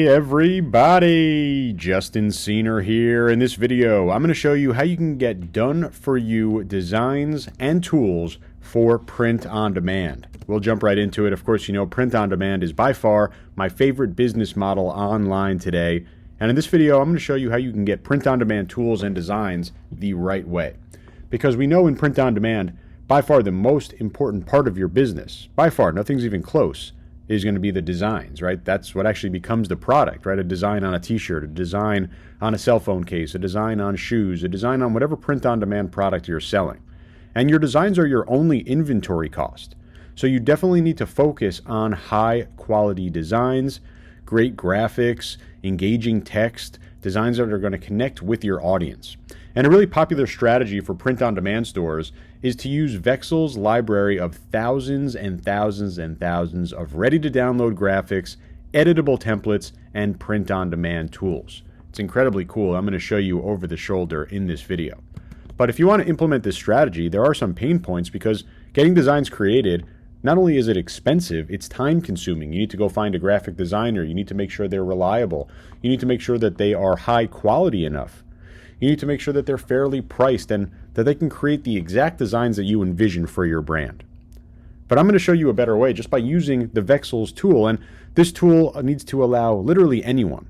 Hey everybody, Justin Senior here. In this video, I'm going to show you how you can get done-for-you designs and tools for print on demand. We'll jump right into it. Of course, you know print on demand is by far my favorite business model online today. And in this video, I'm going to show you how you can get print on demand tools and designs the right way. Because we know in print on demand, by far the most important part of your business, by far, nothing's even close, is going to be the designs, right? That's what actually becomes the product, right? A design on a t-shirt, a design on a cell phone case, a design on shoes, a design on whatever print-on-demand product you're selling. And your designs are your only inventory cost. So you definitely need to focus on high-quality designs, great graphics, engaging text, designs that are going to connect with your audience. And a really popular strategy for print-on-demand stores is to use Vexels' library of thousands and thousands and thousands of ready-to-download graphics, editable templates, and print-on-demand tools. It's incredibly cool. I'm going to show you over the shoulder in this video. But if you want to implement this strategy, there are some pain points because getting designs created, not only is it expensive, it's time-consuming. You need to go find a graphic designer. You need to make sure they're reliable. You need to make sure that they are high quality enough. You need to make sure that they're fairly priced and that they can create the exact designs that you envision for your brand. But I'm going to show you a better way just by using the Vexels tool. And this tool needs to allow literally anyone.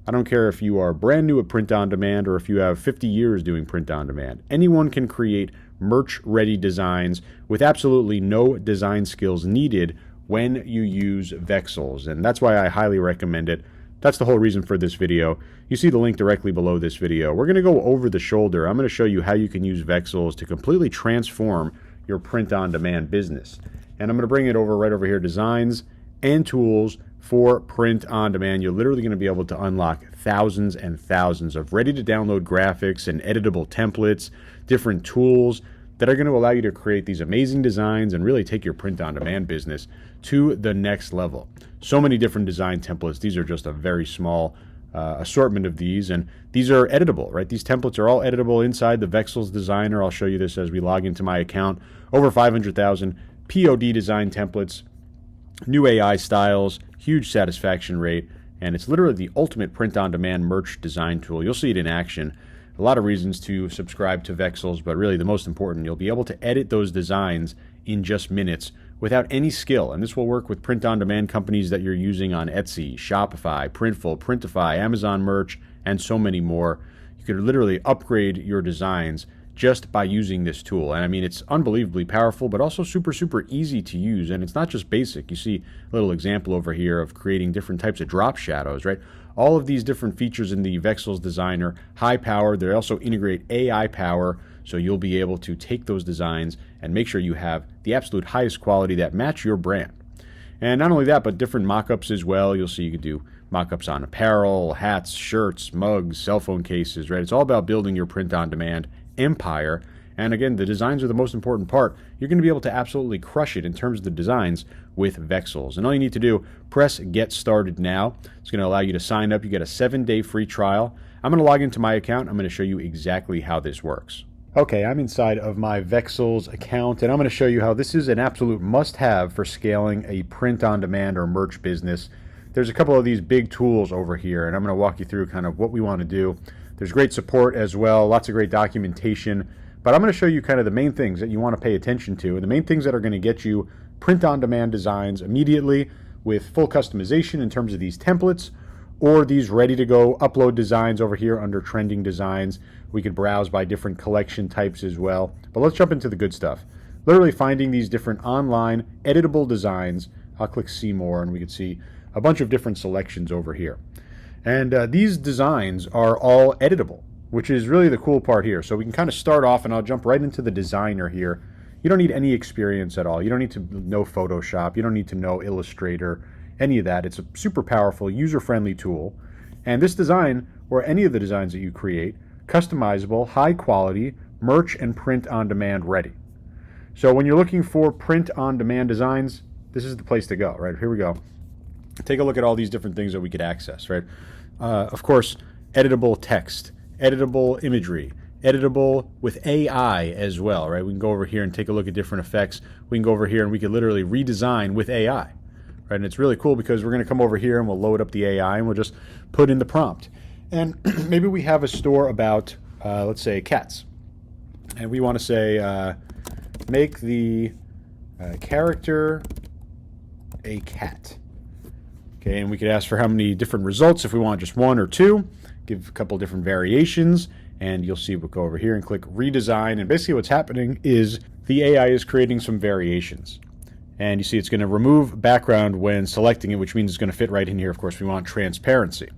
I don't care if you are brand new at print on demand or if you have 50 years doing print on demand. Anyone can create merch-ready designs with absolutely no design skills needed when you use Vexels. And that's why I highly recommend it. That's the whole reason for this video. You see the link directly below this video. We're going to go over the shoulder. I'm going to show you how you can use Vexels to completely transform your print-on-demand business. And I'm going to bring it over right over here, designs and tools for print-on-demand. You're literally going to be able to unlock thousands and thousands of ready-to-download graphics and editable templates, different tools that are going to allow you to create these amazing designs and really take your print-on-demand business to the next level. So many different design templates. These are just a very small assortment of these, and these are editable, right? These templates are all editable inside the Vexels Designer. I'll show you this as we log into my account. Over 500,000 POD design templates, new AI styles, huge satisfaction rate, and it's literally the ultimate print-on-demand merch design tool. You'll see it in action. A lot of reasons to subscribe to Vexels, but really the most important, you'll be able to edit those designs in just minutes without any skill. And this will work with print-on-demand companies that you're using on Etsy, Shopify, Printful, Printify, Amazon Merch, and so many more. You could literally upgrade your designs just by using this tool. And I mean, it's unbelievably powerful, but also super, super easy to use. And it's not just basic. You see a little example over here of creating different types of drop shadows, right? All of these different features in the Vexels Designer, high power. They also integrate AI power, so you'll be able to take those designs and make sure you have the absolute highest quality that match your brand. And not only that, but different mock-ups as well. You'll see you can do mock-ups on apparel, hats, shirts, mugs, cell phone cases, right? It's all about building your print-on-demand empire. And again, the designs are the most important part. You're going to be able to absolutely crush it in terms of the designs with Vexels. And all you need to do, press Get Started Now. It's going to allow you to sign up. You get a 7-day free trial. I'm going to log into my account. I'm going to show you exactly how this works. Okay, I'm inside of my Vexels account, and I'm going to show you how this is an absolute must-have for scaling a print-on-demand or merch business. There's a couple of these big tools over here, and I'm going to walk you through kind of what we want to do. There's great support as well, lots of great documentation. But I'm going to show you kind of the main things that you want to pay attention to and the main things that are going to get you print-on-demand designs immediately with full customization in terms of these templates or these ready-to-go upload designs over here under trending designs. We could browse by different collection types as well. But let's jump into the good stuff. Literally finding these different online editable designs. I'll click See More and we can see a bunch of different selections over here. And these designs are all editable, which is really the cool part here. So we can kind of start off, and I'll jump right into the designer here. You don't need any experience at all. You don't need to know Photoshop. You don't need to know Illustrator, any of that. It's a super powerful, user-friendly tool. And this design, or any of the designs that you create, customizable, high quality, merch and print on demand ready. So when you're looking for print on demand designs, this is the place to go, right? Here we go. Take a look at all these different things that we could access, right? Of course, editable text, editable imagery, editable with AI as well, right? We can go over here and take a look at different effects. We can go over here and we can literally redesign with AI, right? And it's really cool because we're going to come over here and we'll load up the AI and we'll just put in the prompt. And maybe we have a store about, let's say, cats. And we want to say, make the character a cat. Okay, and we could ask for how many different results if we want just one or two. Give a couple different variations, and you'll see we'll go over here and click redesign. And basically what's happening is the AI is creating some variations. And you see it's going to remove background when selecting it, which means it's going to fit right in here. Of course, we want transparency.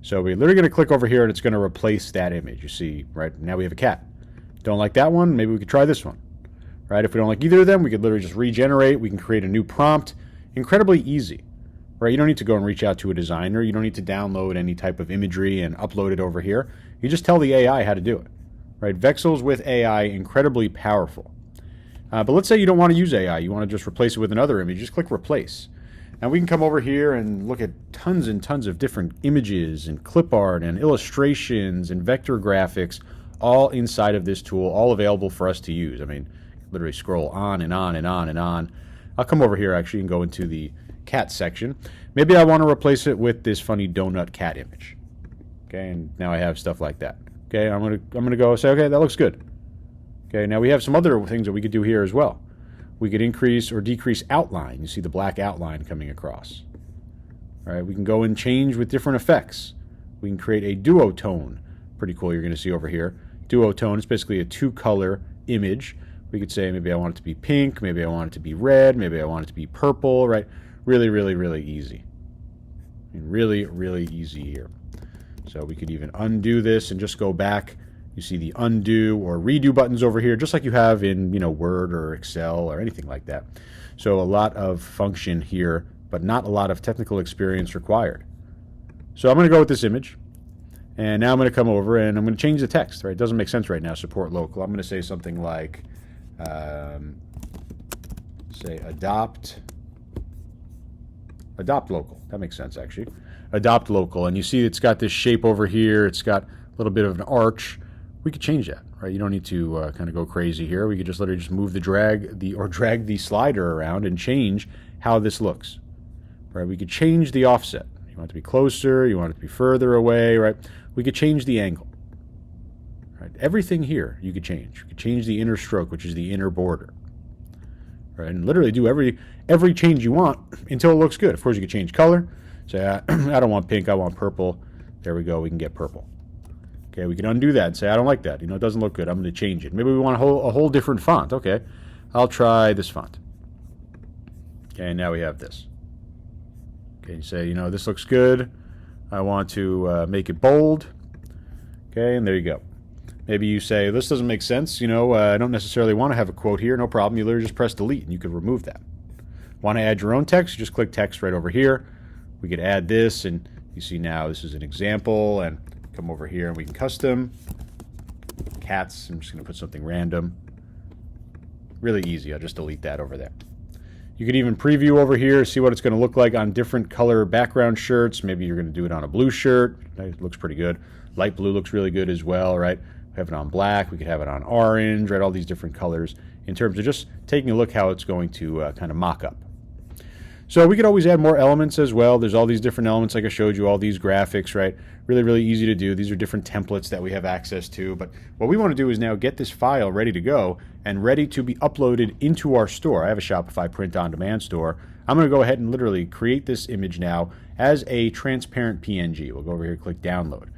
So we're literally going to click over here and it's going to replace that image. You see, right, now we have a cat. Don't like that one, maybe we could try this one. Right, if we don't like either of them, we could literally just regenerate. We can create a new prompt. Incredibly easy. Right, you don't need to go and reach out to a designer. You don't need to download any type of imagery and upload it over here. You just tell the AI how to do it. Right, Vexels with AI, incredibly powerful. But let's say you don't want to use AI. You want to just replace it with another image. Just click replace. Now we can come over here and look at tons and tons of different images and clip art and illustrations and vector graphics, all inside of this tool, all available for us to use. I mean, literally scroll on and on and on and on. I'll come over here actually and go into the cat section. Maybe I want to replace it with this funny donut cat image. Okay, and now I have stuff like that. Okay, I'm gonna go say, okay, that looks good. Okay, now we have some other things that we could do here as well. We could increase or decrease outline. You see the black outline coming across. All right, we can go and change with different effects. We can create a duotone. Pretty cool, you're going to see over here. Duotone is basically a two-color image. We could say maybe I want it to be pink, maybe I want it to be red, maybe I want it to be purple, right? Really, really, really easy. I mean, really, really easy here. So we could even undo this and just go back. You see the undo or redo buttons over here, just like you have in, Word or Excel or anything like that. So a lot of function here, but not a lot of technical experience required. So I'm going to go with this image. And now I'm going to come over and I'm going to change the text. Right? It doesn't make sense right now, support local. I'm going to say something like, say adopt local. That makes sense, actually. Adopt local. And you see it's got this shape over here. It's got a little bit of an arch. We could change that, right? You don't need to kind of go crazy here. We could just literally just move drag the slider around and change how this looks, right? We could change the offset. You want it to be closer. You want it to be further away, right? We could change the angle. Right? Everything here you could change. You could change the inner stroke, which is the inner border. Right? And literally do every change you want until it looks good. Of course, you could change color. Say, I don't want pink, I want purple. There we go, we can get purple. Okay, we can undo that and say, I don't like that. It doesn't look good. I'm going to change it. Maybe we want a whole different font. Okay, I'll try this font. Okay, now we have this. Okay, you say, this looks good. I want to make it bold. Okay, and there you go. Maybe you say, this doesn't make sense. I don't necessarily want to have a quote here. No problem. You literally just press delete and you could remove that. Want to add your own text? You just click text right over here. We could add this, and you see now this is an example, and come over here and we can custom cats. I'm just going to put something random. Really easy. I'll just delete that over there. You could even preview over here, see what it's going to look like on different color background shirts. Maybe you're going to do it on a blue shirt. It looks pretty good. Light blue looks really good as well, right? We have it on black. We could have it on orange, right? All these different colors in terms of just taking a look how it's going to kind of mock up. So we could always add more elements as well. There's all these different elements like I showed you, all these graphics, right? Really, really easy to do. These are different templates that we have access to. But what we want to do is now get this file ready to go and ready to be uploaded into our store. I have a Shopify print-on-demand store. I'm going to go ahead and literally create this image now as a transparent PNG. We'll go over here, click download.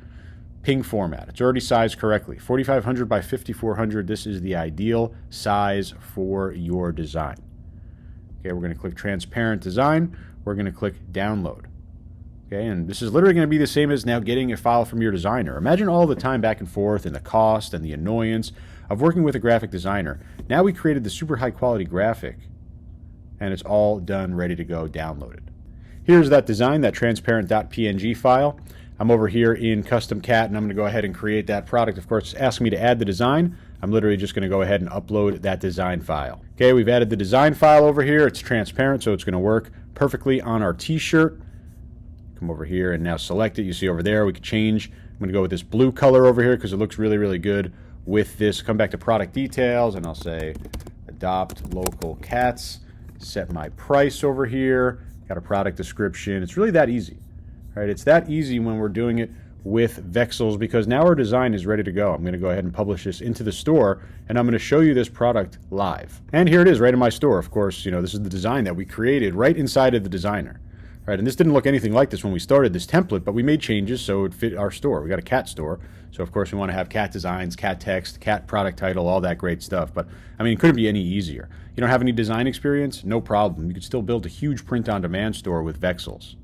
Ping format. It's already sized correctly. 4500 by 5400. This is the ideal size for your design. Okay, we're going to click transparent design. We're going to click download. Okay, and this is literally going to be the same as now getting a file from your designer. Imagine all the time back and forth and the cost and the annoyance of working with a graphic designer. Now we created the super high quality graphic and it's all done, ready to go, downloaded. Here's that design, that transparent.png file. I'm over here in Custom Cat and I'm going to go ahead and create that product. Of course, it's asking me to add the design. I'm literally just going to go ahead and upload that design file. Okay, we've added the design file over here. It's transparent, so it's going to work perfectly on our t-shirt. Come over here and now select it. You see over there, we can change. I'm going to go with this blue color over here because it looks really, really good with this. Come back to product details and I'll say adopt local cats. Set my price over here. got a product description. It's really that easy, right? It's that easy when we're doing it with Vexels, because now our design is ready to go. I'm going to go ahead and publish this into the store, and I'm going to show you this product live. And here it is right in my store. Of course, you know, this is the design that we created right inside of the designer, right? And this didn't look anything like this when we started this template, but we made changes so it fit our store. We got a cat store, so of course we want to have cat designs, cat text, cat product title, all that great stuff. But I mean, it couldn't be any easier. You don't have any design experience? No problem. You could still build a huge print-on-demand store with Vexels.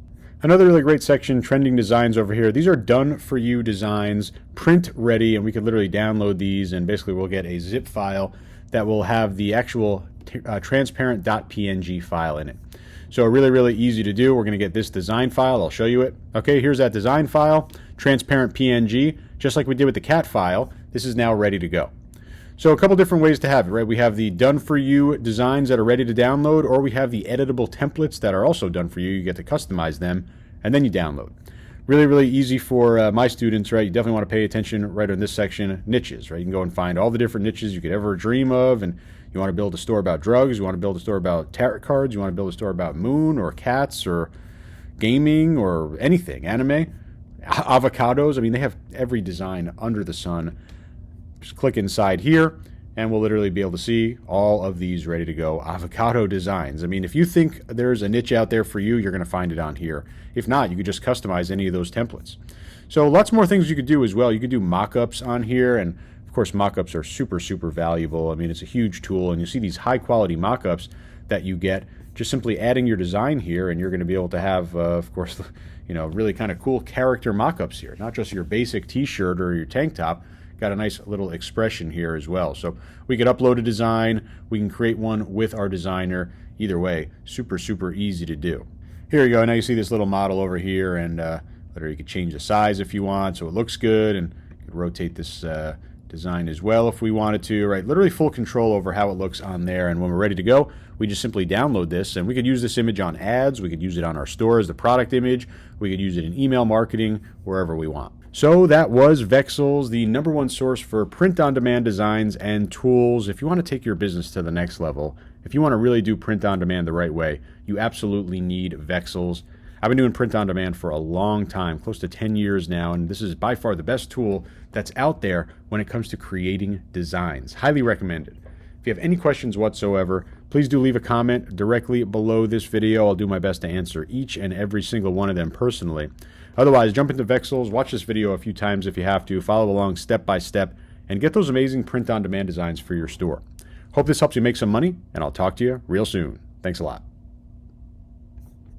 Another really great section, trending designs over here. These are done for you designs, print ready, and we can literally download these, and basically we'll get a zip file that will have the actual transparent.png file in it. So really, really easy to do. We're going to get this design file. I'll show you it. Okay, here's that design file, transparent PNG, just like we did with the cat file. This is now ready to go. So a couple different ways to have it, right? We have the done for you designs that are ready to download, or we have the editable templates that are also done for you. You get to customize them, and then you download. Really, really easy for my students, right? You definitely want to pay attention right in this section, niches, right? You can go and find all the different niches you could ever dream of, and you want to build a store about drugs, you want to build a store about tarot cards, you want to build a store about moon or cats or gaming or anything, anime, avocados. I mean, they have every design under the sun. Just click inside here, and we'll literally be able to see all of these ready to go avocado designs. I mean, if you think there's a niche out there for you, you're going to find it on here. If not, you could just customize any of those templates. So lots more things you could do as well. You could do mock-ups on here, and of course, mock-ups are super, super valuable. I mean, it's a huge tool, and you see these high-quality mock-ups that you get just simply adding your design here, and you're going to be able to have, of course, you know, really kind of cool character mock-ups here, not just your basic t-shirt or your tank top. Got a nice little expression here as well. So we could upload a design, we can create one with our designer. Either way, super, super easy to do. Here you go. Now you see this little model over here, and literally you could change the size if you want so it looks good, and you could rotate this design as well if we wanted to, right? Literally full control over how it looks on there. And when we're ready to go, we just simply download this, and we could use this image on ads, we could use it on our store as the product image, we could use it in email marketing, wherever we want. So that was Vexels, the #1 source for print-on-demand designs and tools. If you want to take your business to the next level, if you want to really do print-on-demand the right way, you absolutely need Vexels. I've been doing print-on-demand for a long time, close to 10 years now, and this is by far the best tool that's out there when it comes to creating designs. Highly recommended. If you have any questions whatsoever, please do leave a comment directly below this video. I'll do my best to answer each and every single one of them personally. Otherwise, jump into Vexels, watch this video a few times if you have to, follow along step by step, and get those amazing print-on-demand designs for your store. Hope this helps you make some money, and I'll talk to you real soon. Thanks a lot.